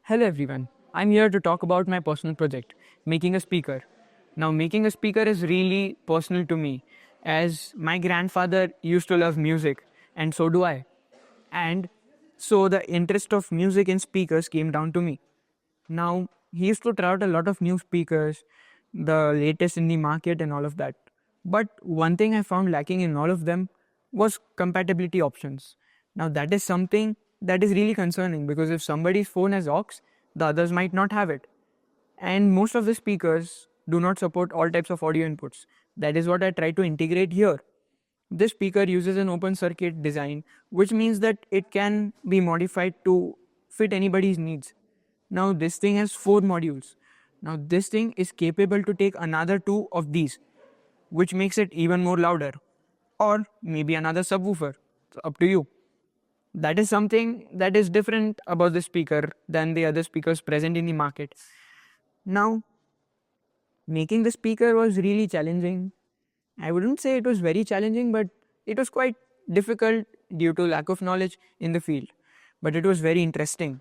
Hello everyone, I'm here to talk about my personal project, making a speaker. Now, making a speaker is really personal to me as my grandfather used to love music and so do I. And so the interest of music in speakers came down to me. Now, he used to try out a lot of new speakers, the latest in the market and all of that. But one thing I found lacking in all of them was compatibility options. Now, that is something that is really concerning because if somebody's phone has aux, the others might not have it. And most of the speakers do not support all types of audio inputs. That is what I try to integrate here. This speaker uses an open circuit design, which means that it can be modified to fit anybody's needs. Now, this thing has 4 modules. Now, this thing is capable to take another 2 of these, which makes it even more louder, or maybe another subwoofer. It's up to you. That is something that is different about the speaker than the other speakers present in the market. Now, making the speaker was really challenging. I wouldn't say it was very challenging, but it was quite difficult due to lack of knowledge in the field. But it was very interesting.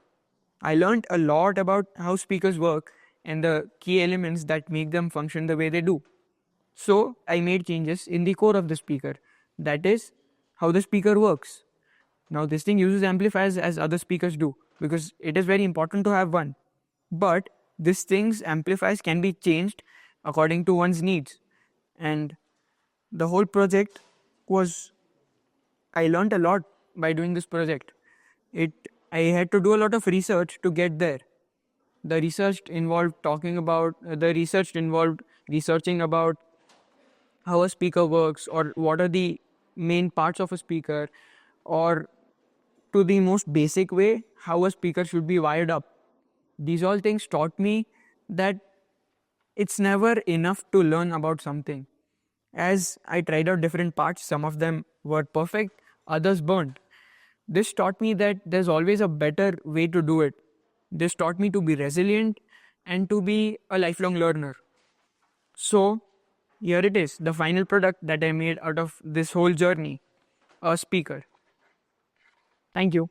I learned a lot about how speakers work and the key elements that make them function the way they do. So I made changes in the core of the speaker. That is how the speaker works. Now this thing uses amplifiers as other speakers do because it is very important to have one. But this thing's amplifiers can be changed according to one's needs. And the whole project was, I learned a lot by doing this project. I had to do a lot of research to get there. The research involved researching about how a speaker works or what are the main parts of a speaker, or to the most basic way how a speaker should be wired up. These all things taught me that it's never enough to learn about something. As I tried out different parts, some of them were perfect, others burned. This taught me that there's always a better way to do it. This taught me to be resilient and to be a lifelong learner. So, here it is, the final product that I made out of this whole journey, a speaker. Thank you.